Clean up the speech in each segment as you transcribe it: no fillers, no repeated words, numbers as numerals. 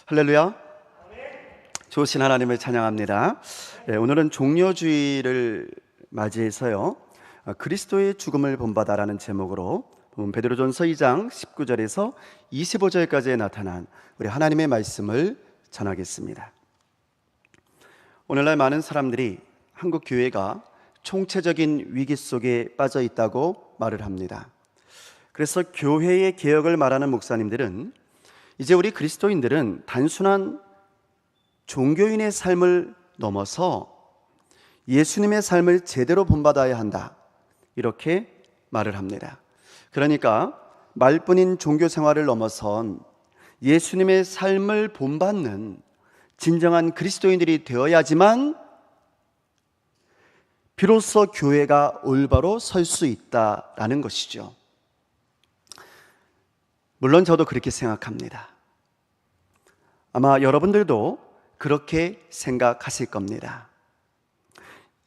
할렐루야. 좋으신 하나님을 찬양합니다. 오늘은 종려주의를 맞이해서요, 그리스도의 죽음을 본받아라는 제목으로 베드로전서 2장 19절에서 25절까지에 나타난 우리 하나님의 말씀을 전하겠습니다. 오늘날 많은 사람들이 한국 교회가 총체적인 위기 속에 빠져 있다고 말을 합니다. 그래서 교회의 개혁을 말하는 목사님들은 이제 우리 그리스도인들은 단순한 종교인의 삶을 넘어서 예수님의 삶을 제대로 본받아야 한다, 이렇게 말을 합니다. 그러니까 말뿐인 종교 생활을 넘어선 예수님의 삶을 본받는 진정한 그리스도인들이 되어야지만 비로소 교회가 올바로 설 수 있다라는 것이죠. 물론 저도 그렇게 생각합니다. 아마 여러분들도 그렇게 생각하실 겁니다.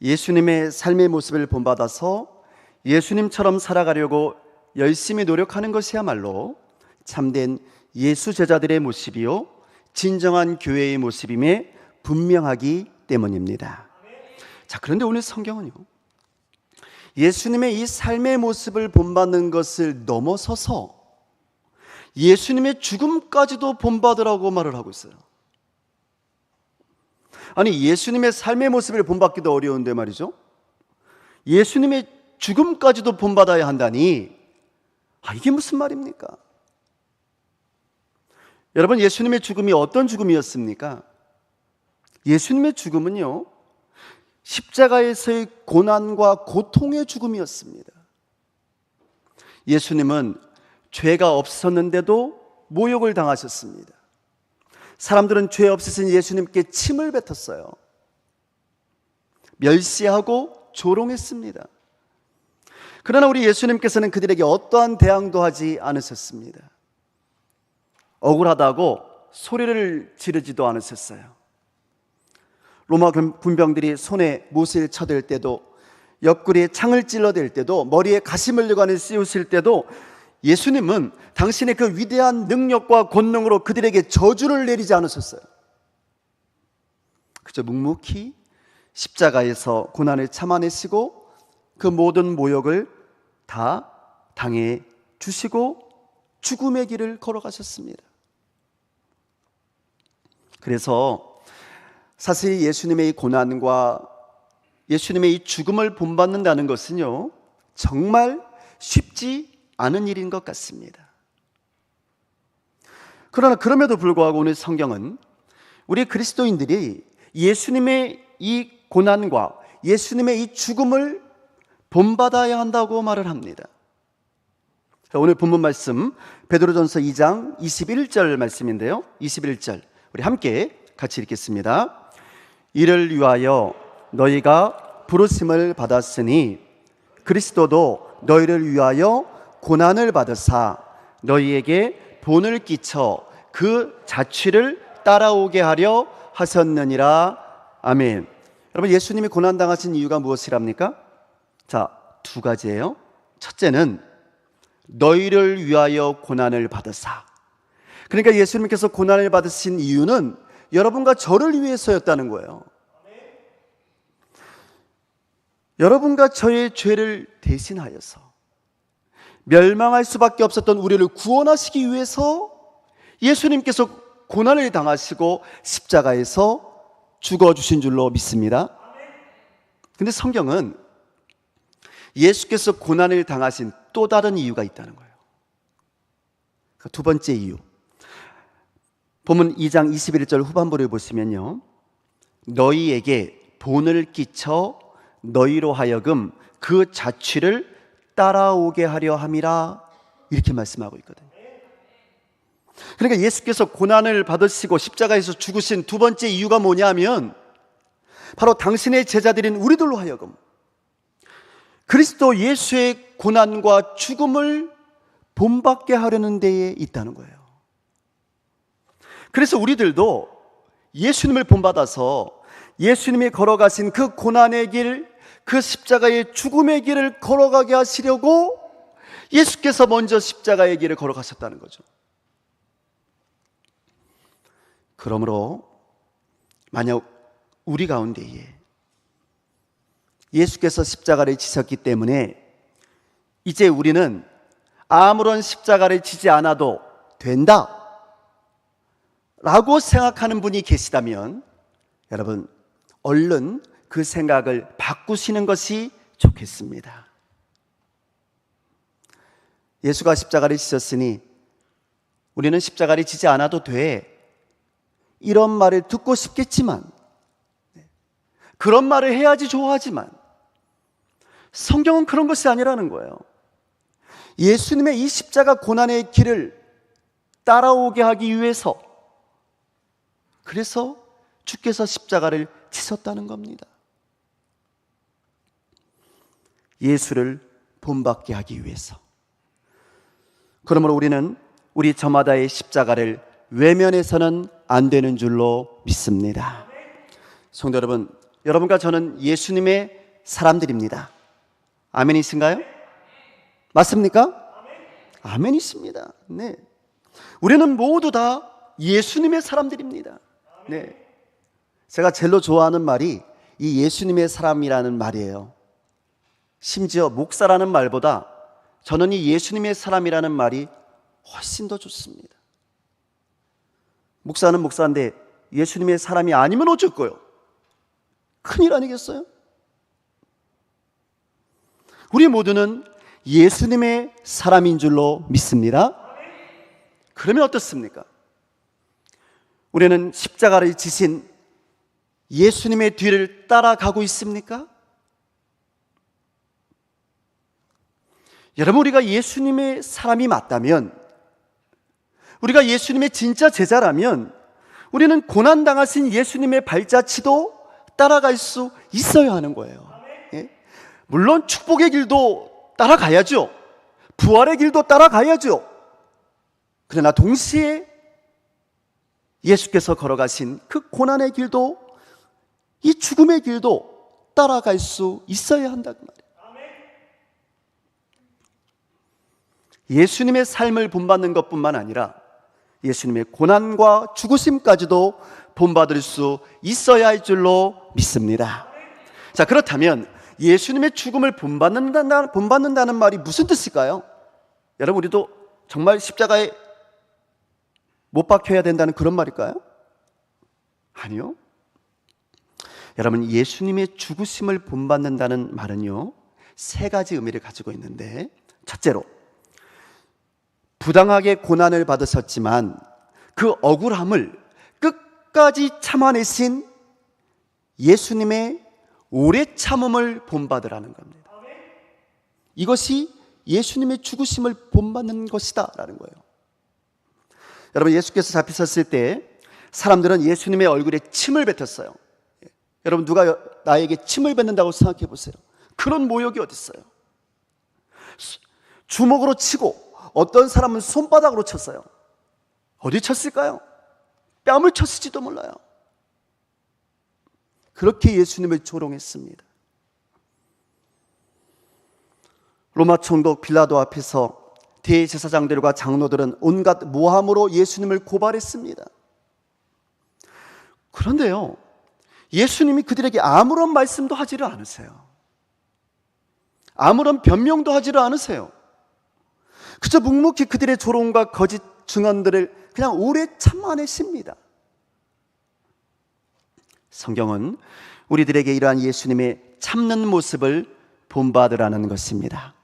예수님의 삶의 모습을 본받아서 예수님처럼 살아가려고 열심히 노력하는 것이야말로 참된 예수 제자들의 모습이요, 진정한 교회의 모습임에 분명하기 때문입니다. 자, 그런데 오늘 성경은요, 예수님의 이 삶의 모습을 본받는 것을 넘어서서 예수님의 죽음까지도 본받으라고 말을 하고 있어요. 아니, 예수님의 삶의 모습을 본받기도 어려운데 말이죠, 예수님의 죽음까지도 본받아야 한다니, 이게 무슨 말입니까? 여러분, 예수님의 죽음이 어떤 죽음이었습니까? 예수님의 죽음은요, 십자가에서의 고난과 고통의 죽음이었습니다. 예수님은 죄가 없었는데도 모욕을 당하셨습니다. 사람들은 죄 없으신 예수님께 침을 뱉었어요. 멸시하고 조롱했습니다. 그러나 우리 예수님께서는 그들에게 어떠한 대항도 하지 않으셨습니다. 억울하다고 소리를 지르지도 않으셨어요. 로마 군병들이 손에 못을 쳐댈 때도, 옆구리에 창을 찔러댈 때도, 머리에 가시면류관을 씌우실 때도 예수님은 당신의 그 위대한 능력과 권능으로 그들에게 저주를 내리지 않으셨어요. 그저 묵묵히 십자가에서 고난을 참아내시고 그 모든 모욕을 다 당해 주시고 죽음의 길을 걸어가셨습니다. 그래서 사실 예수님의 이 고난과 예수님의 이 죽음을 본받는다는 것은요, 정말 쉽지 않은 일인 것 같습니다. 그러나 그럼에도 불구하고 오늘 성경은 우리 그리스도인들이 예수님의 이 고난과 예수님의 이 죽음을 본받아야 한다고 말을 합니다. 오늘 본문 말씀 베드로전서 2장 21절 말씀인데요, 21절 우리 함께 같이 읽겠습니다. 이를 위하여 너희가 부르심을 받았으니 그리스도도 너희를 위하여 고난을 받으사 너희에게 본을 끼쳐 그 자취를 따라오게 하려 하셨느니라. 아멘. 여러분, 예수님이 고난당하신 이유가 무엇이랍니까? 자, 두 가지예요. 첫째는 너희를 위하여 고난을 받으사. 그러니까 예수님께서 고난을 받으신 이유는 여러분과 저를 위해서였다는 거예요. 여러분과 저의 죄를 대신하여서 멸망할 수밖에 없었던 우리를 구원하시기 위해서 예수님께서 고난을 당하시고 십자가에서 죽어주신 줄로 믿습니다. 그런데 성경은 예수께서 고난을 당하신 또 다른 이유가 있다는 거예요. 두 번째 이유, 본문 2장 21절 후반부를 보시면요, 너희에게 본을 끼쳐 너희로 하여금 그 자취를 따라오게 하려 함이라, 이렇게 말씀하고 있거든요. 그러니까 예수께서 고난을 받으시고 십자가에서 죽으신 두 번째 이유가 뭐냐면 바로 당신의 제자들인 우리들로 하여금 그리스도 예수의 고난과 죽음을 본받게 하려는 데에 있다는 거예요. 그래서 우리들도 예수님을 본받아서 예수님이 걸어가신 그 고난의 길, 그 십자가의 죽음의 길을 걸어가게 하시려고 예수께서 먼저 십자가의 길을 걸어가셨다는 거죠. 그러므로 만약 우리 가운데에 예수께서 십자가를 지셨기 때문에 이제 우리는 아무런 십자가를 지지 않아도 된다 라고 생각하는 분이 계시다면 여러분, 얼른 그 생각을 바꾸시는 것이 좋겠습니다. 예수가 십자가를 지셨으니 우리는 십자가를 지지 않아도 돼, 이런 말을 듣고 싶겠지만, 그런 말을 해야지 좋아하지만 성경은 그런 것이 아니라는 거예요. 예수님의 이 십자가 고난의 길을 따라오게 하기 위해서, 그래서 주께서 십자가를 지셨다는 겁니다. 예수를 본받게 하기 위해서. 그러므로 우리는 우리 저마다의 십자가를 외면해서는 안 되는 줄로 믿습니다. 성도 여러분, 여러분과 저는 예수님의 사람들입니다. 아멘이신가요? 맞습니까? 아멘이십니다. 네. 우리는 모두 다 예수님의 사람들입니다. 네. 제가 제일로 좋아하는 말이 이 예수님의 사람이라는 말이에요. 심지어 목사라는 말보다 저는 이 예수님의 사람이라는 말이 훨씬 더 좋습니다. 목사는 목사인데 예수님의 사람이 아니면 어쩔 거요? 큰일 아니겠어요? 우리 모두는 예수님의 사람인 줄로 믿습니다. 그러면 어떻습니까? 우리는 십자가를 지신 예수님의 뒤를 따라가고 있습니까? 여러분, 우리가 예수님의 사람이 맞다면, 우리가 예수님의 진짜 제자라면 우리는 고난당하신 예수님의 발자취도 따라갈 수 있어야 하는 거예요. 예? 물론 축복의 길도 따라가야죠. 부활의 길도 따라가야죠. 그러나 동시에 예수께서 걸어가신 그 고난의 길도, 이 죽음의 길도 따라갈 수 있어야 한다고 말이에요. 예수님의 삶을 본받는 것뿐만 아니라 예수님의 고난과 죽으심까지도 본받을 수 있어야 할 줄로 믿습니다. 자, 그렇다면 예수님의 죽음을 본받는다는 말이 무슨 뜻일까요? 여러분, 우리도 정말 십자가에 못 박혀야 된다는 그런 말일까요? 아니요. 여러분, 예수님의 죽으심을 본받는다는 말은요, 세 가지 의미를 가지고 있는데, 첫째로 부당하게 고난을 받으셨지만 그 억울함을 끝까지 참아내신 예수님의 오래 참음을 본받으라는 겁니다. 이것이 예수님의 죽으심을 본받는 것이다 라는 거예요. 여러분, 예수께서 잡히셨을 때 사람들은 예수님의 얼굴에 침을 뱉었어요. 여러분, 누가 나에게 침을 뱉는다고 생각해 보세요. 그런 모욕이 어디 있어요? 주먹으로 치고 어떤 사람은 손바닥으로 쳤어요. 어디 쳤을까요? 뺨을 쳤을지도 몰라요. 그렇게 예수님을 조롱했습니다. 로마 총독 빌라도 앞에서 대제사장들과 장로들은 온갖 모함으로 예수님을 고발했습니다. 그런데요, 예수님이 그들에게 아무런 말씀도 하지를 않으세요. 아무런 변명도 하지를 않으세요. 그저 묵묵히 그들의 조롱과 거짓 증언들을 그냥 오래 참아내십니다. 성경은 우리들에게 이러한 예수님의 참는 모습을 본받으라는 것입니다.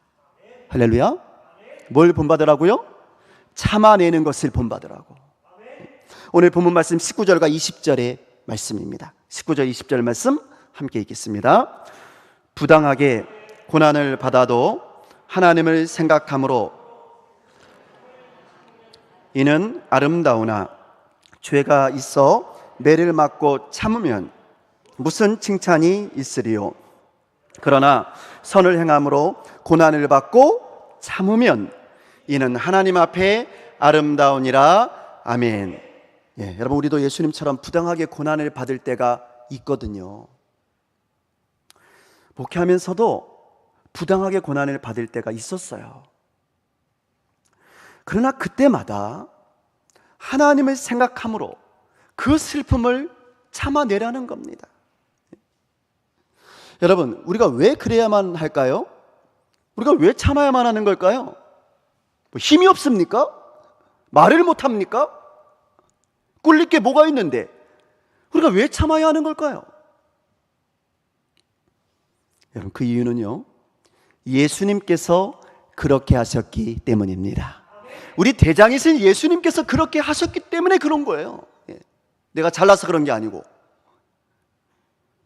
할렐루야. 뭘 본받으라고요? 참아내는 것을 본받으라고. 오늘 본문 말씀 19절과 20절의 말씀입니다. 19절 20절 말씀 함께 읽겠습니다. 부당하게 고난을 받아도 하나님을 생각함으로 이는 아름다우나 죄가 있어 매를 맞고 참으면 무슨 칭찬이 있으리요. 그러나 선을 행함으로 고난을 받고 참으면 이는 하나님 앞에 아름다우니라. 아멘. 예, 여러분, 우리도 예수님처럼 부당하게 고난을 받을 때가 있거든요. 목회하면서도 부당하게 고난을 받을 때가 있었어요. 그러나 그때마다 하나님을 생각함으로 그 슬픔을 참아내라는 겁니다. 여러분, 우리가 왜 그래야만 할까요? 우리가 왜 참아야만 하는 걸까요? 뭐 힘이 없습니까? 말을 못합니까? 꿀릴 게 뭐가 있는데 우리가 왜 참아야 하는 걸까요? 여러분, 그 이유는요, 예수님께서 그렇게 하셨기 때문입니다. 우리 대장이신 예수님께서 그렇게 하셨기 때문에 그런 거예요. 내가 잘나서 그런 게 아니고,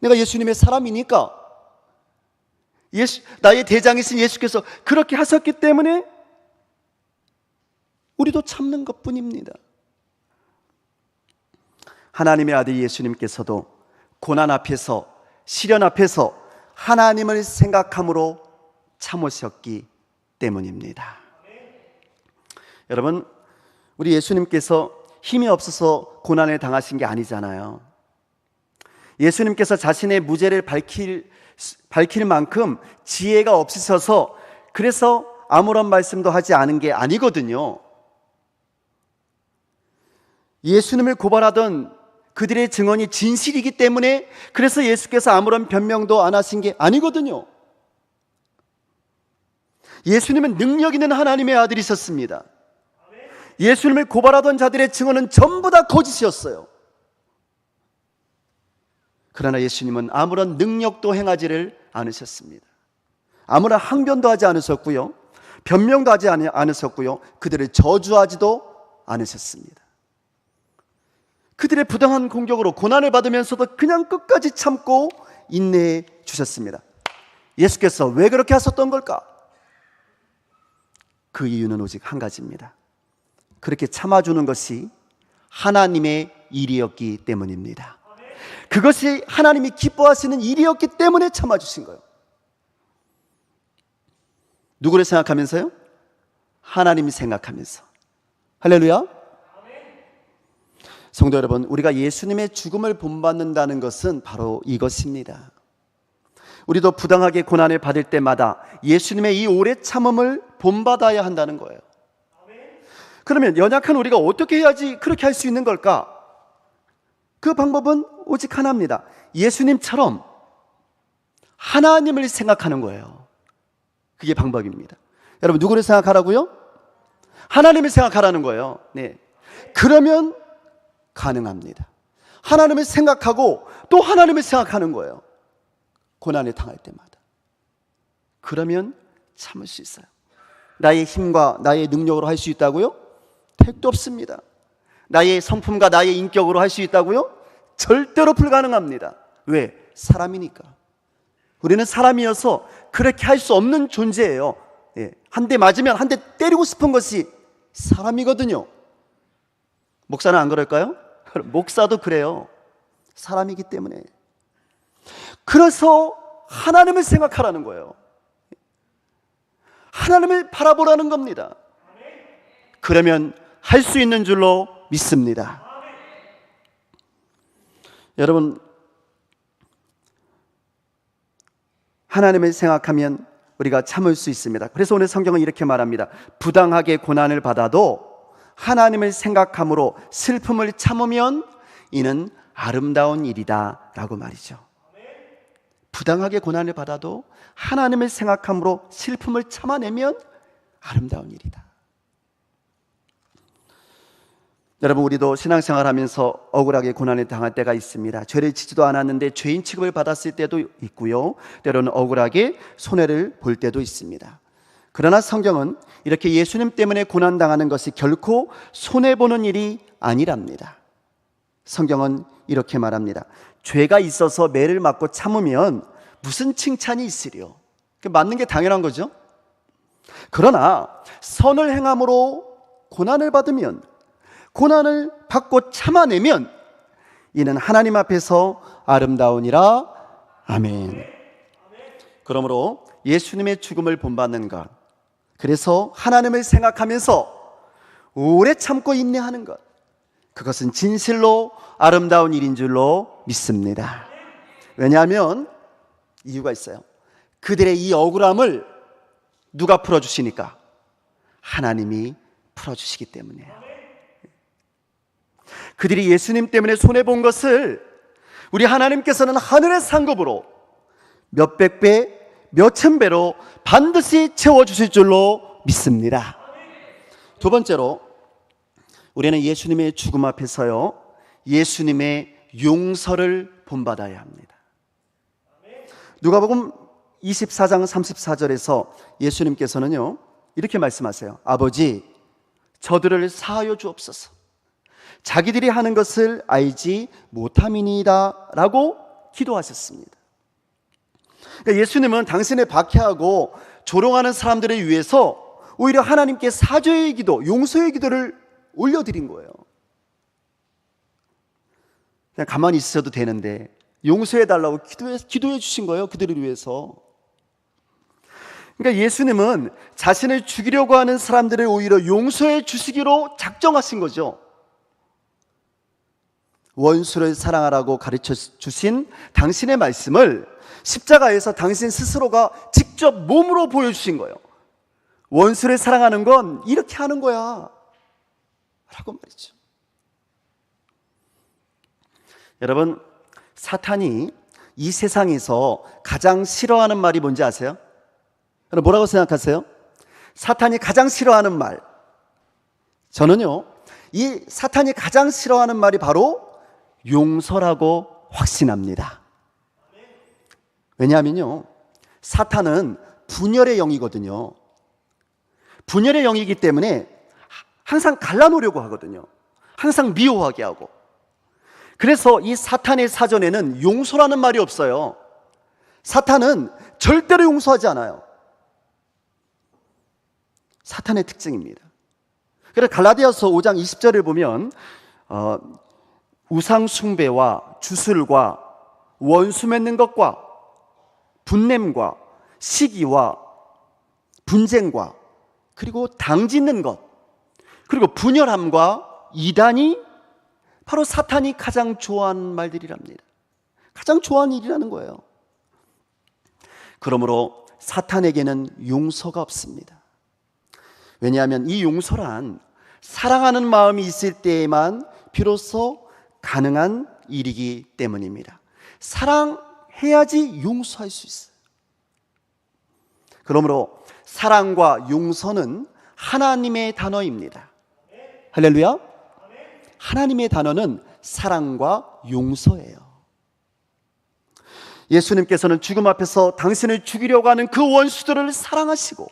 내가 예수님의 사람이니까, 나의 대장이신 예수께서 그렇게 하셨기 때문에 우리도 참는 것뿐입니다. 하나님의 아들 예수님께서도 고난 앞에서, 시련 앞에서 하나님을 생각함으로 참으셨기 때문입니다. 여러분, 우리 예수님께서 힘이 없어서 고난을 당하신 게 아니잖아요. 예수님께서 자신의 무죄를 밝힐 만큼 지혜가 없으셔서 그래서 아무런 말씀도 하지 않은 게 아니거든요. 예수님을 고발하던 그들의 증언이 진실이기 때문에 그래서 예수께서 아무런 변명도 안 하신 게 아니거든요. 예수님은 능력 있는 하나님의 아들이셨습니다. 예수님을 고발하던 자들의 증언은 전부 다 거짓이었어요. 그러나 예수님은 아무런 능력도 행하지를 않으셨습니다. 아무런 항변도 하지 않으셨고요, 변명도 하지 않으셨고요, 그들을 저주하지도 않으셨습니다. 그들의 부당한 공격으로 고난을 받으면서도 그냥 끝까지 참고 인내해 주셨습니다. 예수께서 왜 그렇게 하셨던 걸까? 그 이유는 오직 한 가지입니다. 그렇게 참아주는 것이 하나님의 일이었기 때문입니다. 그것이 하나님이 기뻐하시는 일이었기 때문에 참아주신 거예요. 누구를 생각하면서요? 하나님이 생각하면서. 할렐루야. 성도 여러분, 우리가 예수님의 죽음을 본받는다는 것은 바로 이것입니다. 우리도 부당하게 고난을 받을 때마다 예수님의 이 오래 참음을 본받아야 한다는 거예요. 그러면 연약한 우리가 어떻게 해야지 그렇게 할 수 있는 걸까? 그 방법은 오직 하나입니다. 예수님처럼 하나님을 생각하는 거예요. 그게 방법입니다. 여러분, 누구를 생각하라고요? 하나님을 생각하라는 거예요. 네. 그러면 가능합니다. 하나님을 생각하고 또 하나님을 생각하는 거예요. 고난을 당할 때마다. 그러면 참을 수 있어요. 나의 힘과 나의 능력으로 할 수 있다고요? 택도 없습니다. 나의 성품과 나의 인격으로 할 수 있다고요? 절대로 불가능합니다. 왜? 사람이니까. 우리는 사람이어서 그렇게 할 수 없는 존재예요. 한 대 맞으면 한 대 때리고 싶은 것이 사람이거든요. 목사는 안 그럴까요? 목사도 그래요. 사람이기 때문에. 그래서 하나님을 생각하라는 거예요. 하나님을 바라보라는 겁니다. 그러면 할 수 있는 줄로 믿습니다. 여러분, 하나님을 생각하면 우리가 참을 수 있습니다. 그래서 오늘 성경은 이렇게 말합니다. 부당하게 고난을 받아도 하나님을 생각함으로 슬픔을 참으면 이는 아름다운 일이다 라고 말이죠. 부당하게 고난을 받아도 하나님을 생각함으로 슬픔을 참아내면 아름다운 일이다. 여러분, 우리도 신앙생활하면서 억울하게 고난을 당할 때가 있습니다. 죄를 지지도 않았는데 죄인 취급을 받았을 때도 있고요, 때로는 억울하게 손해를 볼 때도 있습니다. 그러나 성경은 이렇게 예수님 때문에 고난당하는 것이 결코 손해보는 일이 아니랍니다. 성경은 이렇게 말합니다. 죄가 있어서 매를 맞고 참으면 무슨 칭찬이 있으리요? 맞는 게 당연한 거죠. 그러나 선을 행함으로 고난을 받으면, 고난을 받고 참아내면 이는 하나님 앞에서 아름다우니라. 아멘. 그러므로 예수님의 죽음을 본받는 것, 그래서 하나님을 생각하면서 오래 참고 인내하는 것, 그것은 진실로 아름다운 일인 줄로 믿습니다. 왜냐하면 이유가 있어요. 그들의 이 억울함을 누가 풀어주시니까? 하나님이 풀어주시기 때문이에요. 그들이 예수님 때문에 손해본 것을 우리 하나님께서는 하늘의 상급으로 몇백 배, 몇천 배로 반드시 채워주실 줄로 믿습니다. 두 번째로, 우리는 예수님의 죽음 앞에서요, 예수님의 용서를 본받아야 합니다. 누가복음 24장 34절에서 예수님께서는요, 이렇게 말씀하세요. 아버지, 저들을 사하여 주옵소서. 자기들이 하는 것을 알지 못함이니이다 라고 기도하셨습니다. 그러니까 예수님은 당신을 박해하고 조롱하는 사람들을 위해서 오히려 하나님께 사죄의 기도, 용서의 기도를 올려드린 거예요. 그냥 가만히 있어도 되는데 용서해달라고 기도해 주신 거예요, 그들을 위해서. 그러니까 예수님은 자신을 죽이려고 하는 사람들을 오히려 용서해 주시기로 작정하신 거죠. 원수를 사랑하라고 가르쳐 주신 당신의 말씀을 십자가에서 당신 스스로가 직접 몸으로 보여주신 거예요. 원수를 사랑하는 건 이렇게 하는 거야 라고 말이죠. 여러분, 사탄이 이 세상에서 가장 싫어하는 말이 뭔지 아세요? 여러분, 뭐라고 생각하세요? 사탄이 가장 싫어하는 말, 저는요, 이 사탄이 가장 싫어하는 말이 바로 용서라고 확신합니다. 왜냐하면요, 사탄은 분열의 영이거든요. 분열의 영이기 때문에 항상 갈라놓으려고 하거든요. 항상 미워하게 하고. 그래서 이 사탄의 사전에는 용서라는 말이 없어요. 사탄은 절대로 용서하지 않아요. 사탄의 특징입니다. 그래서 갈라디아서 5장 20절을 보면 우상 숭배와 주술과 원수 맺는 것과 분냄과 시기와 분쟁과 그리고 당짓는 것, 그리고 분열함과 이단이 바로 사탄이 가장 좋아하는 말들이랍니다. 가장 좋아하는 일이라는 거예요. 그러므로 사탄에게는 용서가 없습니다. 왜냐하면 이 용서란 사랑하는 마음이 있을 때에만 비로소 가능한 일이기 때문입니다. 사랑해야지 용서할 수 있어요. 그러므로 사랑과 용서는 하나님의 단어입니다. 할렐루야. 하나님의 단어는 사랑과 용서예요. 예수님께서는 죽음 앞에서 당신을 죽이려고 하는 그 원수들을 사랑하시고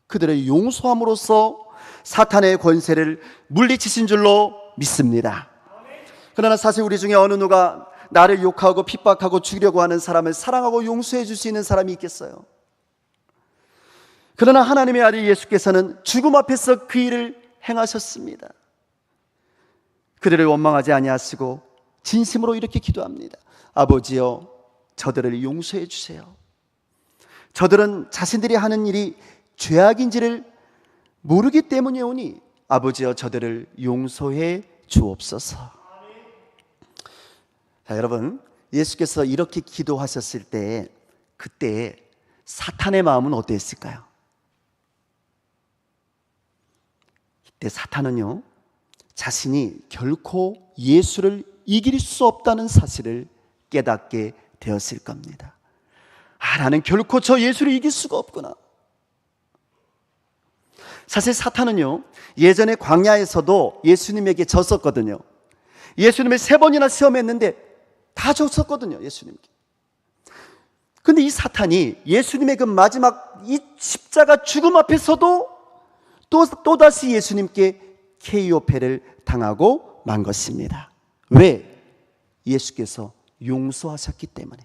그들을 용서함으로써 사탄의 권세를 물리치신 줄로 믿습니다. 그러나 사실 우리 중에 어느 누가 나를 욕하고 핍박하고 죽이려고 하는 사람을 사랑하고 용서해 줄 수 있는 사람이 있겠어요? 그러나 하나님의 아들 예수께서는 죽음 앞에서 그 일을 행하셨습니다. 그들을 원망하지 아니하시고 진심으로 이렇게 기도합니다. 아버지여, 저들을 용서해 주세요. 저들은 자신들이 하는 일이 죄악인지를 모르기 때문이오니 아버지여, 저들을 용서해 주옵소서. 자, 여러분, 예수께서 이렇게 기도하셨을 때 그때 사탄의 마음은 어땠을까요? 이때 사탄은요, 자신이 결코 예수를 이길 수 없다는 사실을 깨닫게 되었을 겁니다. 나는 결코 저 예수를 이길 수가 없구나. 사실 사탄은요, 예전에 광야에서도 예수님에게 졌었거든요. 예수님을 3번이나 시험했는데 다 졌었거든요, 예수님께. 근데 이 사탄이 예수님의 그 마지막 이 십자가 죽음 앞에서도 또다시 예수님께 KO패를 당하고 만 것입니다. 왜? 예수께서 용서하셨기 때문에.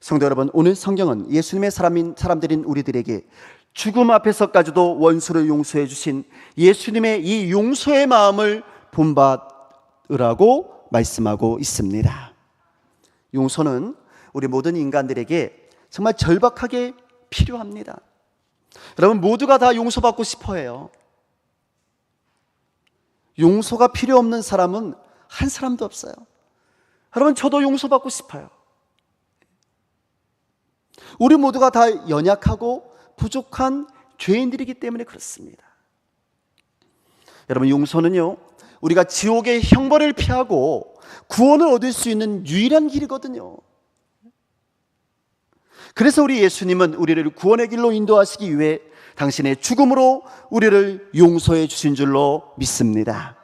성도 여러분, 오늘 성경은 예수님의 사람들인 우리들에게 죽음 앞에서까지도 원수를 용서해 주신 예수님의 이 용서의 마음을 본받으라고 말씀하고 있습니다. 용서는 우리 모든 인간들에게 정말 절박하게 필요합니다. 여러분, 모두가 다 용서받고 싶어 해요. 용서가 필요 없는 사람은 한 사람도 없어요. 여러분, 저도 용서받고 싶어요. 우리 모두가 다 연약하고 부족한 죄인들이기 때문에 그렇습니다. 여러분, 용서는요, 우리가 지옥의 형벌을 피하고 구원을 얻을 수 있는 유일한 길이거든요. 그래서 우리 예수님은 우리를 구원의 길로 인도하시기 위해 당신의 죽음으로 우리를 용서해 주신 줄로 믿습니다.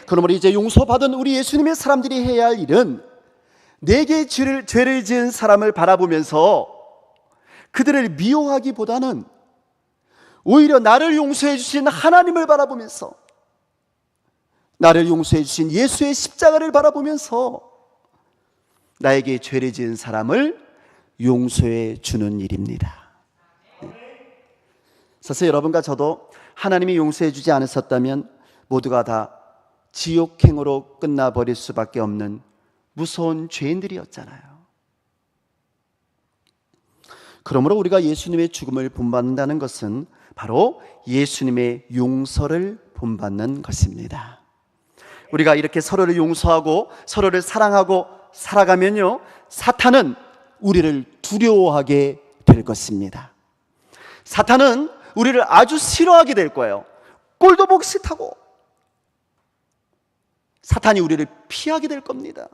그러므로 이제 용서받은 우리 예수님의 사람들이 해야 할 일은 내게 죄를 지은 사람을 바라보면서 그들을 미워하기보다는 오히려 나를 용서해 주신 하나님을 바라보면서, 나를 용서해 주신 예수의 십자가를 바라보면서 나에게 죄를 지은 사람을 용서해 주는 일입니다. 사실 여러분과 저도 하나님이 용서해 주지 않으셨다면 모두가 다 지옥행으로 끝나버릴 수밖에 없는 무서운 죄인들이었잖아요. 그러므로 우리가 예수님의 죽음을 본받는다는 것은 바로 예수님의 용서를 본받는 것입니다. 우리가 이렇게 서로를 용서하고 서로를 사랑하고 살아가면요, 사탄은 우리를 두려워하게 될 것입니다. 사탄은 우리를 아주 싫어하게 될 거예요. 꼴도 보기 싫다고. 사탄이 우리를 피하게 될 겁니다.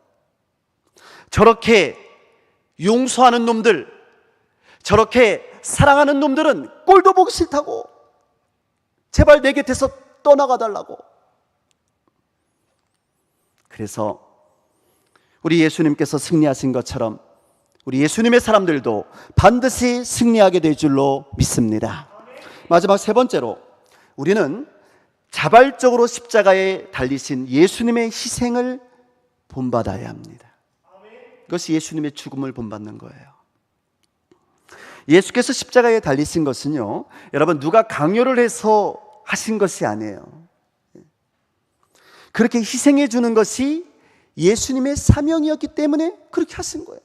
저렇게 용서하는 놈들, 저렇게 사랑하는 놈들은 꼴도 보기 싫다고. 제발 내 곁에서 떠나가 달라고. 그래서 우리 예수님께서 승리하신 것처럼 우리 예수님의 사람들도 반드시 승리하게 될 줄로 믿습니다. 마지막 세 번째로, 우리는 자발적으로 십자가에 달리신 예수님의 희생을 본받아야 합니다. 그것이 예수님의 죽음을 본받는 거예요. 예수께서 십자가에 달리신 것은요, 여러분, 누가 강요를 해서 하신 것이 아니에요. 그렇게 희생해 주는 것이 예수님의 사명이었기 때문에 그렇게 하신 거예요.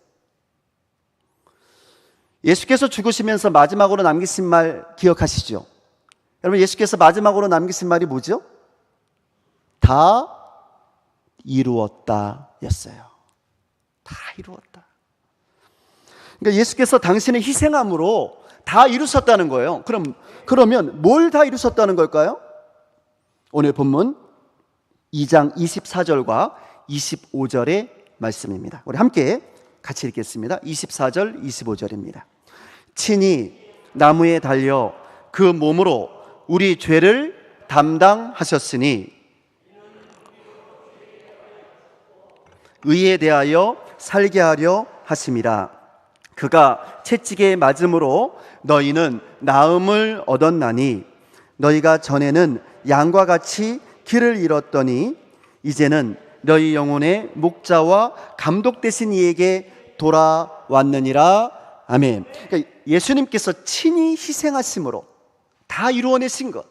예수께서 죽으시면서 마지막으로 남기신 말 기억하시죠? 여러분, 예수께서 마지막으로 남기신 말이 뭐죠? 다 이루었다 였어요. 다 이루었다. 그러니까 예수께서 당신의 희생함으로 다 이루셨다는 거예요. 그러면 뭘 다 이루셨다는 걸까요? 오늘 본문 2장 24절과 25절의 말씀입니다. 우리 함께 같이 읽겠습니다. 24절, 25절입니다. 친히 나무에 달려 그 몸으로 우리 죄를 담당하셨으니 의에 대하여 살게 하려 하심이라. 그가 채찍에 맞음으로 너희는 나음을 얻었나니 너희가 전에는 양과 같이 길을 잃었더니 이제는 너희 영혼의 목자와 감독 되신 이에게 돌아왔느니라. 아멘. 그러니까 예수님께서 친히 희생하심으로 다 이루어내신 것,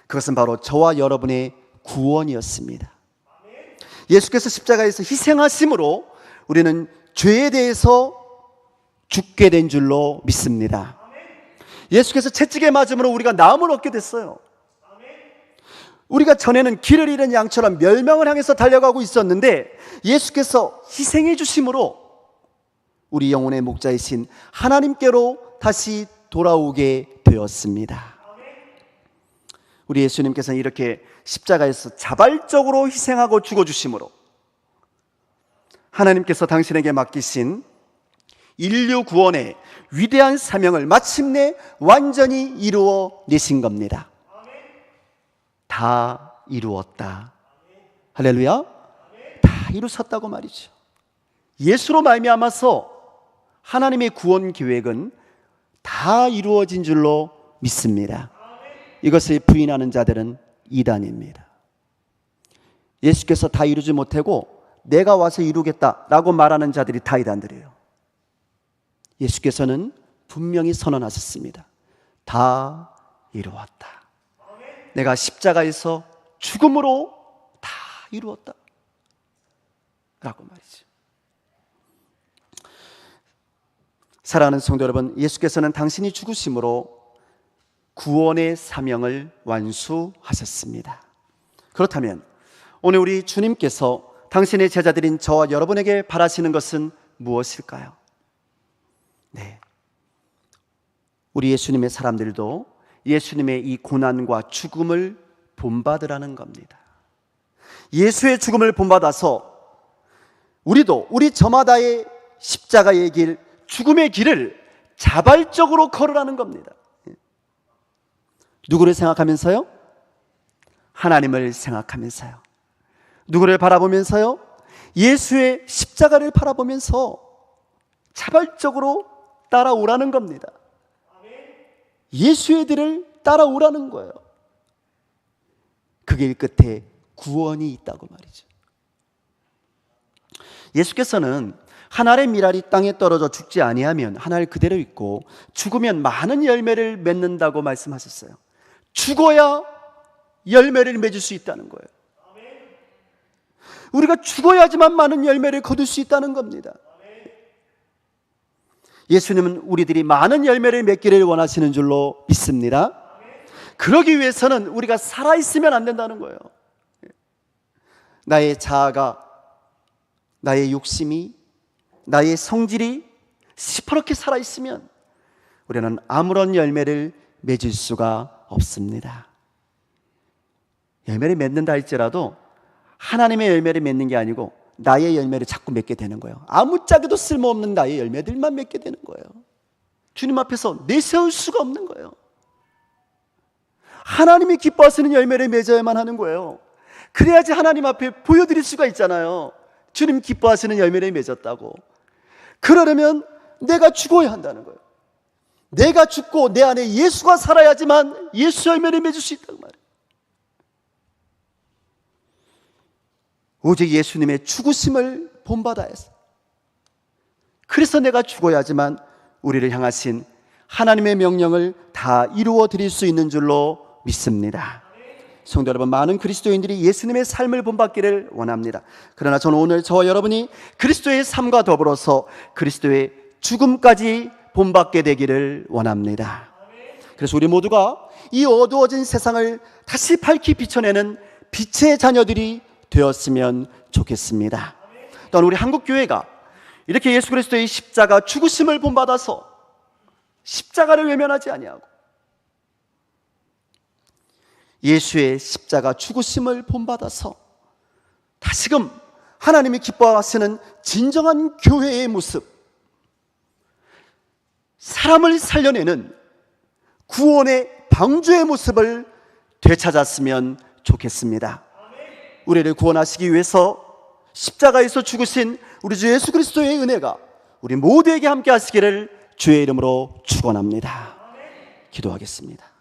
그것은 바로 저와 여러분의 구원이었습니다. 예수께서 십자가에서 희생하심으로 우리는 죄에 대해서 죽게 된 줄로 믿습니다. 예수께서 채찍에 맞음으로 우리가 나음을 얻게 됐어요. 우리가 전에는 길을 잃은 양처럼 멸망을 향해서 달려가고 있었는데 예수께서 희생해 주심으로 우리 영혼의 목자이신 하나님께로 다시 돌아오게 되었습니다. 우리 예수님께서는 이렇게 십자가에서 자발적으로 희생하고 죽어주심으로 하나님께서 당신에게 맡기신 인류 구원의 위대한 사명을 마침내 완전히 이루어 내신 겁니다. 다 이루었다. 할렐루야. 다 이루셨다고 말이죠. 예수로 말미암아서 하나님의 구원 계획은 다 이루어진 줄로 믿습니다. 이것을 부인하는 자들은 이단입니다. 예수께서 다 이루지 못하고 내가 와서 이루겠다라고 말하는 자들이 다 이단들이에요. 예수께서는 분명히 선언하셨습니다. 다 이루었다. 내가 십자가에서 죽음으로 다 이루었다 라고 말이죠. 사랑하는 성도 여러분, 예수께서는 당신이 죽으심으로 구원의 사명을 완수하셨습니다. 그렇다면 오늘 우리 주님께서 당신의 제자들인 저와 여러분에게 바라시는 것은 무엇일까요? 네, 우리 예수님의 사람들도 예수님의 이 고난과 죽음을 본받으라는 겁니다. 예수의 죽음을 본받아서 우리도 우리 저마다의 십자가의 길, 죽음의 길을 자발적으로 걸으라는 겁니다. 누구를 생각하면서요? 하나님을 생각하면서요. 누구를 바라보면서요? 예수의 십자가를 바라보면서 자발적으로 따라오라는 겁니다. 예수의 길을 따라오라는 거예요. 그 길 끝에 구원이 있다고 말이죠. 예수께서는 한 알의 밀알이 땅에 떨어져 죽지 아니하면 한 알 그대로 있고 죽으면 많은 열매를 맺는다고 말씀하셨어요. 죽어야 열매를 맺을 수 있다는 거예요. 우리가 죽어야지만 많은 열매를 거둘 수 있다는 겁니다. 예수님은 우리들이 많은 열매를 맺기를 원하시는 줄로 믿습니다. 그러기 위해서는 우리가 살아있으면 안 된다는 거예요. 나의 자아가, 나의 욕심이, 나의 성질이 시퍼렇게 살아있으면 우리는 아무런 열매를 맺을 수가 없습니다. 열매를 맺는다 할지라도 하나님의 열매를 맺는 게 아니고 나의 열매를 자꾸 맺게 되는 거예요. 아무짝에도 쓸모없는 나의 열매들만 맺게 되는 거예요. 주님 앞에서 내세울 수가 없는 거예요. 하나님이 기뻐하시는 열매를 맺어야만 하는 거예요. 그래야지 하나님 앞에 보여드릴 수가 있잖아요. 주님 기뻐하시는 열매를 맺었다고. 그러려면 내가 죽어야 한다는 거예요. 내가 죽고 내 안에 예수가 살아야지만 예수 열매를 맺을 수 있다고 말이에요. 오직 예수님의 죽으심을 본받아야 해서, 그래서 내가 죽어야지만 우리를 향하신 하나님의 명령을 다 이루어 드릴 수 있는 줄로 믿습니다. 성도 여러분, 많은 그리스도인들이 예수님의 삶을 본받기를 원합니다. 그러나 저는 오늘 저와 여러분이 그리스도의 삶과 더불어서 그리스도의 죽음까지 본받게 되기를 원합니다. 그래서 우리 모두가 이 어두워진 세상을 다시 밝히 비춰내는 빛의 자녀들이 되었으면 좋겠습니다. 또한 우리 한국교회가 이렇게 예수 그리스도의 십자가 죽으심을 본받아서 십자가를 외면하지 아니하고 예수의 십자가 죽으심을 본받아서 다시금 하나님이 기뻐하시는 진정한 교회의 모습, 사람을 살려내는 구원의 방주의 모습을 되찾았으면 좋겠습니다. 우리를 구원하시기 위해서 십자가에서 죽으신 우리 주 예수 그리스도의 은혜가 우리 모두에게 함께 하시기를 주의 이름으로 축원합니다. 기도하겠습니다.